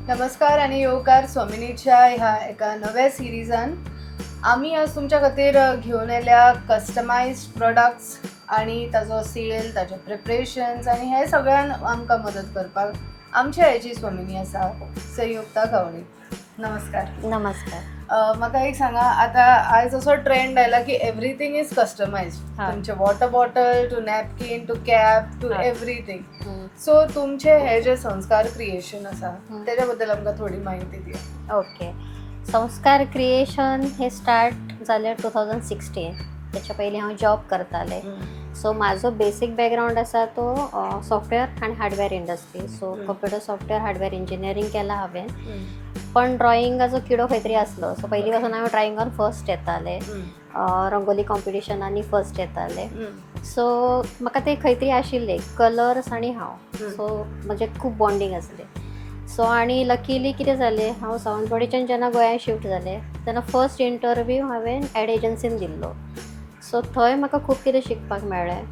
नमस्कार आणि येवकार स्वामिनीच्या ह्या एका नव्या सिरीजान आम्ही आज तुमच्या खातीर घेवन येयल्या कस्टमाइज्ड प्रोडक्ट्स आणि ताजो सेल ताजे प्रिपरेशन्स आणि हे सगळ्यान आमकां मदत करपाक आमच्या हेची स्वामिनी आसा संयुक्ता गवळी. नमस्कार. नमस्कार. म्हाका एक सांगा, आता आयज असो ट्रेंड आयला की एवरीथींग इज कस्टमाइज्ड. तुमचे water bottle to napkin to cap to everything. So तुमचे हे जे संस्कार क्रिएशन आसा तेच्या बद्दल आमकां थोडी माहिती दिया. ओके. संस्कार क्रिएशन हे स्टार्ट जालें 2016. त्याच्या पयलीं हांव जॉब करतालें. सो म्हाजो बेसीक बॅकग्रावंड आसा तो सॉफ्टवेअर आनी hardware industry. So computer software hardware engineering केलां हांवें. पण ड्रॉइंगाचो किडो खंय तरी आसलो. सो पयलीं पासून हांव ड्रॉइंगान फर्स्ट येतालें. रंगोली कॉम्पिटिशनांनी फर्स्ट येतालें. सो म्हाका ते खंय तरी आशिल्ले कलर्स आनी हांव. सो म्हणजे खूब बॉन्डिंग आसलें. सो आनी लकीली कितें जालें, हांव सावंतवाडीच्यान जेन्ना गोंयांत शिफ्ट जालें तेन्ना फर्स्ट इंटरव्यू हांवें एड एजन्सीन दिल्लो. सो थंय म्हाका खूब कितें शिकपाक मेळ्ळें.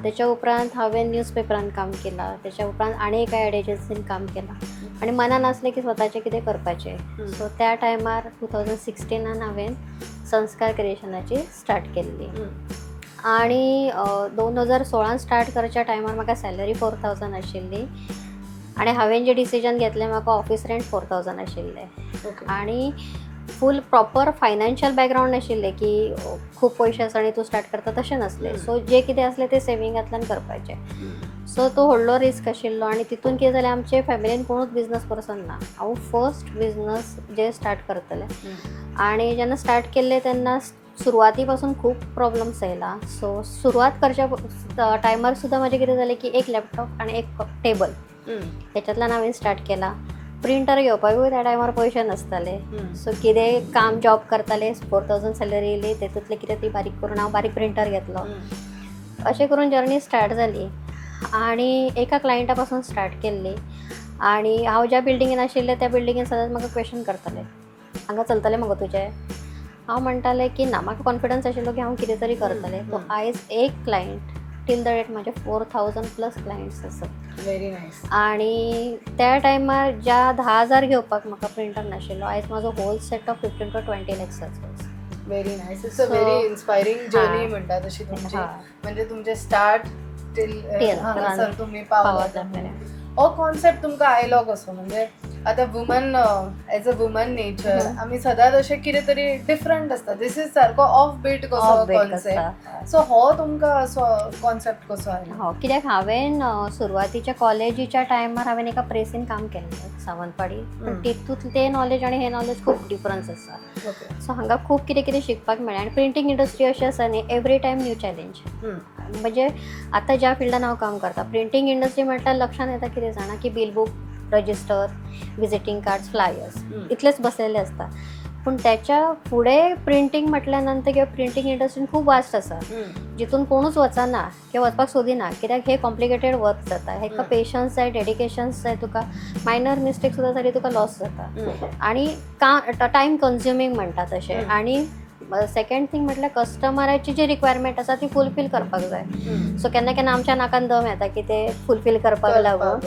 त्याच्या उपरांत हांवें न्यूजपेपरान काम केलां. त्याच्या उपरांत आनी एका एड एजन्सीन काम केलां आनी मनान आसलें की स्वताचें कितें करपाचें. सो त्या टायमार 2016 हांवें संस्कार क्रिएशनाची स्टार्ट केल्ली. आनी 2016 स्टार्ट करच्या टायमार म्हाका सॅलरी 4000 आशिल्ली आनी हांवें जें डिसिजन घेतलें म्हाका ऑफिस रेंट 4000 आशिल्लें. आनी फूल प्रॉपर फायनान्शियल बॅकग्रावंड नाशिल्लें की खूब पयशे आसा आनी तूं स्टार्ट करता तशें नासलें. सो जें कितें आसलें तें सेविंगांतल्यान करपाचें. सो तो व्हडलो रिस्क आशिल्लो आनी तितून कितें जालें, आमचे फॅमिलीन कोणूच बिझनस पर्सन ना. हांव फर्स्ट बिझनस जे स्टार्ट करतलें. आनी जेन्ना स्टार्ट केल्लें तेन्ना सुरवाती पासून खूब प्रॉब्लम्स येयला. सो सुरवात करच्या टायमार सुद्दां म्हाजें कितें जालें की एक लॅपटॉप आनी एक टेबल हेच्यातल्यान हांवें स्टार्ट केलां. प्रिंटर घेवपाकूय त्या टायमार पयशे नासताले. सो कितें काम जॉब करतालें, 4000 सॅलरी येयली, तेतूंतलें कितें ती बारीक करून हांव बारीक प्रिंटर घेतलो. अशें करून जर्नी स्टार्ट जाली आनी एका क्लायंटा पासून स्टार्ट केल्ली. आनी हांव ज्या बिल्डिंगेन आशिल्लें त्या बिल्डिंगेन सदांच म्हाका क्वेश्चन करताले, हांगा चलतलें मगो तुजें. हांव म्हणटालें की ना, म्हाका कॉन्फिडन्स आशिल्लो की हांव कितें तरी करतलें. सो आयज एक क्लायंट टिल द डेट म्हाजे 4000+ क्लायंट्स आसात. Very nice. आनी त्या टायमार ज्या 10,000 घेवपाक म्हाका प्रिंटर नाशिल्लो, आयज म्हाजो whole set of 15 to 20 lakhs जाता. Very nice. It's a very inspiring journey म्हणटा तशी तुमची. म्हणजे तुमचे स्टार्ट टील हांगासर तुमी पावला. हो कॉन्सेप्ट तुमकां आयलो कसो? म्हणजे आतां woman as a woman nature आमी सदांच अशें कितें तरी डिफरंट आसता. दिस इज सारको ऑफ बीट कसो कॉन्सेप्ट. सो हो तुमकां असो कॉन्सेप्ट कसो आयलो? कित्याक हांवें सुरवातीच्या कॉलेजीच्या टायमार हांवें एका प्रेसीन काम केल्लें सावंतवाडी. पण तितूंत तें नॉलेज आनी हें नॉलेज खूब डिफरन्स आसा. सो हांगा खूब कितें कितें शिकपाक मेळ्ळें. आनी प्रिंटींग इंडस्ट्री अशी आसा न्ही, एवरी टायम न्यू चॅलेंज. म्हणजे आतां ज्या फिल्डान हांव काम करता, प्रिंटींग इंडस्ट्री म्हटल्यार लक्षान येता कितें जाणा की bill book, register, visiting cards, flyers इतलेच बसलेले आसता. पूण त्याच्या फुडें प्रिंटींग म्हटल्या नंतर किंवा प्रिंटींग इंडस्ट्रीन खूब वास्ट आसा, जितून कोणूच वचना किंवा वचपाक सोदिना. कित्याक हे कॉम्प्लिकेटेड वर्क जाता. हेका पेशन्स जाय, डेडिकेशन्स जाय. तुका मायनर मिस्टेक सुद्दां जाली तुका लॉस जाता आनी टायम कन्ज्युमींग म्हणटा तशें. आनी सेकंड थींग म्हटल्यार कस्टमराची जी रिक्वायरमेंट आसा ती फुलफील करपाक जाय. सो केन्ना केन्ना आमच्या नाकान दम येता की ते फुलफील करपाक लागून.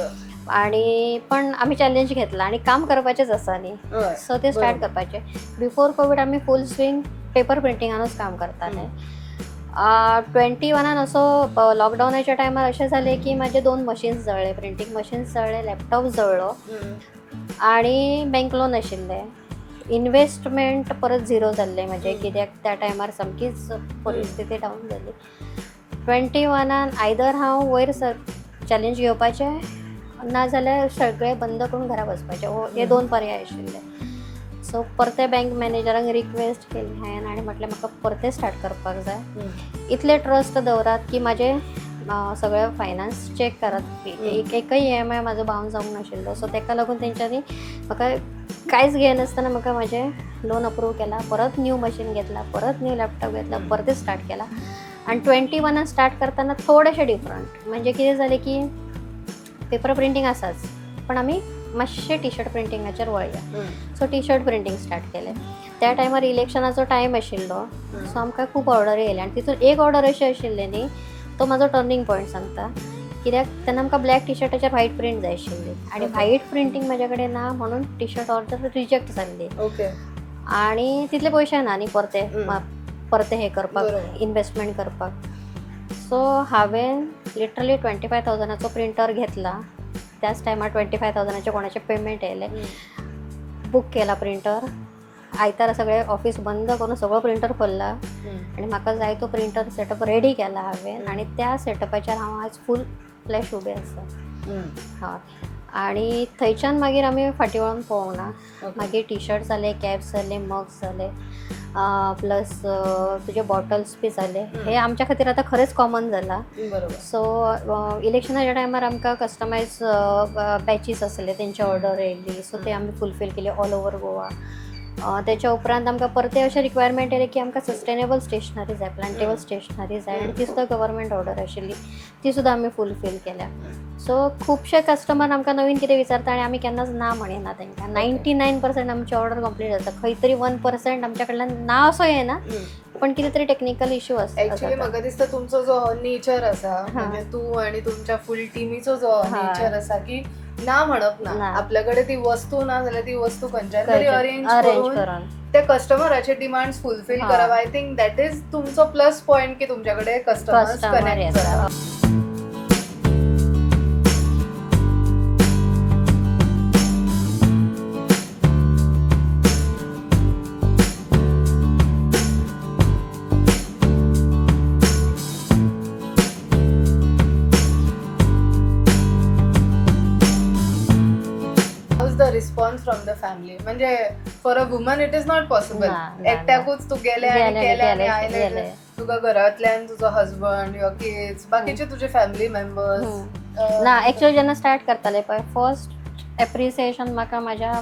आणि पण आम्ही चॅलेंज घेतला आणि काम करपाचेंच आसा न्ही. सो ते स्टार्ट करपाचें. बिफोर कोवीड आमी फूल स्विंग पेपर प्रिंटिंगानूच काम करताले. 21 असो लॉकडावनाच्या टायमार अशें जालें की म्हाजे 2 मशीन्स जळ्ळे, प्रिंटींग मशीन्स जळ्ळे, लॅपटॉप जळ्ळो आनी बँक लोन आशिल्लें. इन्वेस्टमेंट परत झिरो जाल्लें म्हजें, कित्याक त्या टायमार सामकीच परिस्थिती डावन जाली. 21 आयदर हांव वयर चॅलेंज घेवपाचें नाजाल्यार सगळें बंद करून घरा बसपाचें. हे 2 पर्याय आशिल्ले. सो परते बँक मॅनेजरांक रिक्वेस्ट केली हांवें आनी म्हटलें म्हाका परतें स्टार्ट करपाक जाय. इतले ट्रस्ट दवरात की म्हाजें सगळें फायनान्स चॅक करात. एकय EMI म्हाजो बावन्स जावंक नाशिल्लो. सो ताका लागून तेंच्यांनी म्हाका कांयच घेनासतना म्हाका म्हाजें लोन अप्रूव केलां. परत न्यू मशीन घेतला, परत न्यू लॅपटॉप घेतला, परतें स्टार्ट केला. आनी 21 स्टार्ट करतना थोडेशें डिफरंट. म्हणजे कितें जालें की पेपर प्रिंटींग आसाच, पण आमी मातशें टी शर्ट प्रिंटिंगाचेर वळया. So T shirt printing start केलें. त्या टायमार इलेक्शनाचो टायम आशिल्लो. सो आमकां खूब ऑर्डरी येयले आनी तितून एक ऑर्डर अशी आशिल्ली न्ही, तो म्हाजो टर्निंग पॉयंट सांगता कित्याक तेन्ना आमकां ब्लॅक टी शर्टाचेर व्हाईट प्रिंट जाय आशिल्ली आनी व्हाईट प्रिंटींग म्हाजे कडेन ना म्हणून टी शर्ट ऑर्डर रिजेक्ट जाल्ली. ओके. आनी तितले पयशे ना न्ही परते हे करपाक, बरोबर. इन्वेस्टमेंट करपाक. सो हांवें लिटरली 25,000 प्रिंटर घेतला. त्याच टायमार 25,000 कोणाचे पेमेंट येयले. बूक केला प्रिंटर. आयतार सगळे ऑफिस बंद करून सगळो प्रिंटर खोल्ला आनी म्हाका जाय तो प्रिंटर सेटअप रेडी केला हांवें आनी त्या सेटअपाचेर हांव आज फूल फ्लॅश उबें आसा. हय. आनी थंयच्यान मागीर आमी फाटीं वळोन पळोवंक ना. मागीर टी शर्ट जाले, कॅप्स जाले, मग्स जाले, प्लस तुजे बॉटल्स बी जाले. हे आमच्या खातीर आतां खरेंच कॉमन जाला. सो इलेक्शनाच्या टायमार आमकां कस्टमायज बॅचीस आसले, तेंची ऑर्डर येयल्ली. सो ते आमी फुलफील केली ऑल ओवर गोवा. त्याच्या उपरांत आमकां परते अशें रिक्वायरमेंट येयले की आमकां सस्टेनेबल स्टेशनरी जाय, प्लांटेबल स्टेशनरी जाय आनी ती सुद्दां गव्हर्मेंट ऑर्डर आशिल्ली. ती सुद्दां आमी फुलफील केल्या. सो खुबशे कस्टमर आमकां नवीन कितें विचारता आनी आमी केन्नाच ना म्हणिना तांकां. 99% आमची ऑर्डर कंप्लीट जाता. खंय तरी 1% आमच्या कडल्यान ना असो येना, पण कितें तरी टेक्निकल इश्यू आसता. ऍक्च्युली म्हाका दिसता तुमचो जो नेचर आसा, म्हणजे तूं आनी तुमच्या फुल टिमीचो जो नेचर आसा की ना म्हणप ना. आपल्याकडे ती वस्तू ना जाल्यार ती वस्तू खंयच्यान तरी अरेंज करून त्या कस्टमराचे डिमांड्स फुलफील करप. आय थिंक दॅट इज तुमचो प्लस पॉइंट की तुमच्याकडे कस्टमर्स कनेक्ट जातात. रिस्पॉन्स फ्रॉम द फॅमिली, म्हणजे for a woman it is not possible. एकट्याकूच तू गेले आनी आयले, तुका घरांतल्यान तुजो हजबंड युअर किड्स, बाकीचे तुजे फॅमिली मेंबर्स ना. एक्चुअली जेन्ना स्टार्ट करताले पळय, फर्स्ट एप्रिसिएशन म्हाका म्हाज्या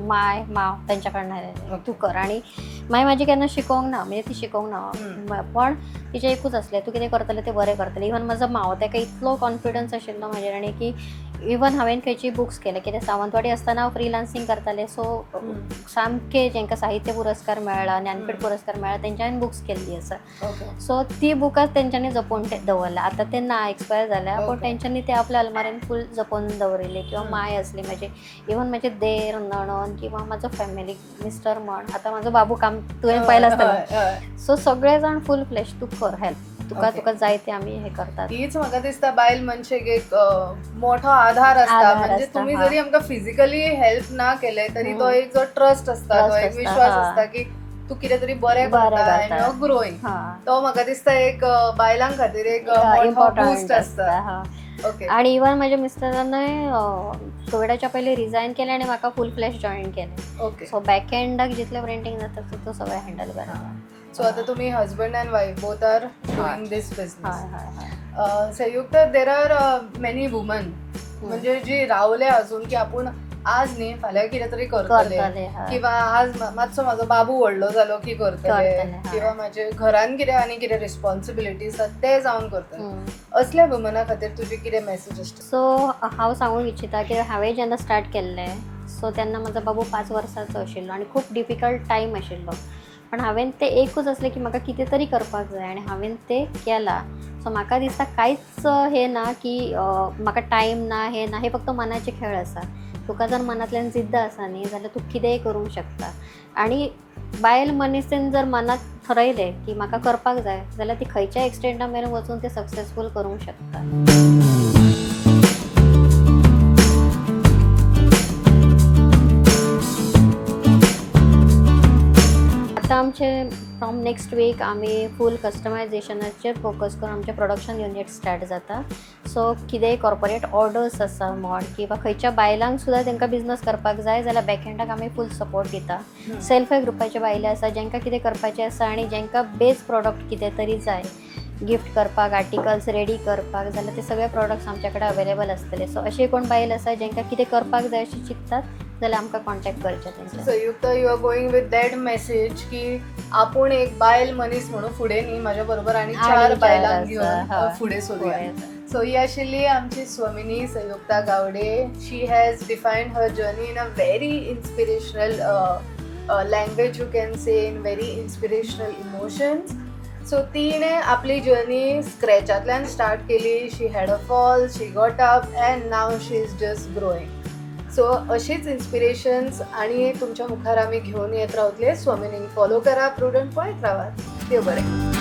माव तेंच्या कडल्यान आयलेलें, तूं कर. आनी मागीर म्हाजी केन्ना शिकोवंक ना, म्हणजे ती शिकोवंक ना, पण तिचें एकूच आसलें, तूं कितें करतलें तें बरें करतलें. इवन म्हजो माव, ताका इतलो कॉन्फिडन्स आशिल्लो म्हाजेर आनी की इवन हांवें खंयची बुक्स केले, कितें सावंतवाडी आसतना हांव फ्रिलान्सींग करतालें. सो सामके जेंकां साहित्य पुरस्कार मेळ्ळा, ज्ञानपीठ पुरस्कार मेळ्ळा, तेंच्यांनी बुक्स केल्ली आसा. सो ती बुकां तेंच्यांनी जपोवन दवरल्या. आतां ते ना, एक्सपायर जाल्या, पण तेंच्यांनी ते आपल्या अलमारीन फूल जपोवन दवरिल्ले. किंवा माय आसली म्हजी, इवन म्हजे देर, नणन, किंवा म्हाजो फॅमिली, मिस्टर म्हण, आतां म्हाजो बाबू काम तुवें पळयलां आसतना. सो सगळे जाण फूल फ्लॅश तूं कर, हेल्प तुका जाय ते आमी हे करतात. हीच म्हाका दिसता बायल मनशेक एक मोठो आधार आसता. म्हणजे तुम्ही जरी आमकां फिजिकली हेल्प ना केले तरी तो एक जो ट्रस्ट आसता, तो एक विश्वास आसता की तू कितें तरी बरें करता एंड यू आर ग्रोईंग. तो म्हाका दिसता एक बायलां खातीर एक मोठो बूस्ट आसता. आणि इवन माझ्या मिस्टरांनी कोविडाच्या पहिले रिझाईन केले आणि म्हाका फुल फ्लॅश जॉईन केले. सो बॅक एंडाक जितले प्रिंटींग जाता तो सगळें हँडल करता. सो आता तुम्ही husband and wife both are doing this business. Sanyukt, there R many woman म्हणजे जी रावले अजून की आपण आज न्ही फाल्यां कितें तरी करतले, किंवा आज मातसो म्हाजो बाबू व्हडलो जालो की करतले, किंवा म्हाजे घरान कितें आनी कितें रिस्पॉन्सिबिलिटीज आसा ते जावन करतले. असल्या वुमना खातीर तुजी कितें मॅसेज आसता? सो हांव सांगूंक इच्छिता की हांवें जेन्ना स्टार्ट केल्लें सो तेन्ना म्हाजो बाबू 5 वर्सांचो आशिल्लो आनी खूब डिफिकल्ट टायम आशिल्लो. पण हांवें तें एकूच आसलें की म्हाका कितें तरी करपाक जाय आनी हांवें तें केलां. सो म्हाका दिसता कांयच हे ना की म्हाका टायम ना, हे ना, हे फक्त मनाचे खेळ आसा. तुका जर मनांतल्यान जिद्द आसा न्ही जाल्यार तूं कितेंय करूंक शकता. आनी बायल मनीसेन जर मनांत थरयलें की म्हाका करपाक जाय जाल्यार ती खंयच्या एक्सटेंटा मेरेन वचून तें सक्सेसफूल करूंक शकता. आतां आमचे फ्रॉम नेक्स्ट वीक आमी फूल कस्टमायजेशनाचेर फोकस करून आमचे प्रोडक्शन युनिट स्टार्ट जाता. सो कितेंय कॉर्पोरेट ऑर्डर्स आसा म्हण किंवा खंयच्या बायलांक सुद्दां तांकां बिझनस करपाक जाय जाल्यार बॅकएंडाक आमी फूल सपोर्ट दिता. सेल्फ हेल्प ग्रुपाचे बायले आसा जेंकां कितें करपाचें आसा आनी जेंकां बेज प्रॉडक्ट कितें तरी जाय, गिफ्ट करपाक, आर्टिकल्स रेडी करपाक, जाल्यार ते सगळे प्रॉडक्ट्स आमचे कडेन अवेलेबल आसतले. सो अशें कोण बायल आसा जेंकां कितें करपाक जाय अशें चिंततात जाल्यार आमकां कॉन्टॅक्ट करचें तेंचे. Sanyukt, you are going with that message की आपूण एक बायल मनीस म्हणून फुडें न्ही, म्हाज्या बरोबर आनी 4 बायलांक घेवन फुडें सरूया. सो ही आशिल्ली आमची स्वमिनी Sanyukta Gawade. She has defined her journey in a very inspirational language, you can say, in very inspirational emotions. So तिने आपली जर्नी स्क्रॅचांतल्यान स्टार्ट केली. She had a fall, she got up and now she is just growing. So अशीच inspirations आणि तुमच्या मुखार आमी घेऊन येत रावतले. स्वमिनींग फॉलो करा, प्रुडंट पळयत रावात. देव बरें.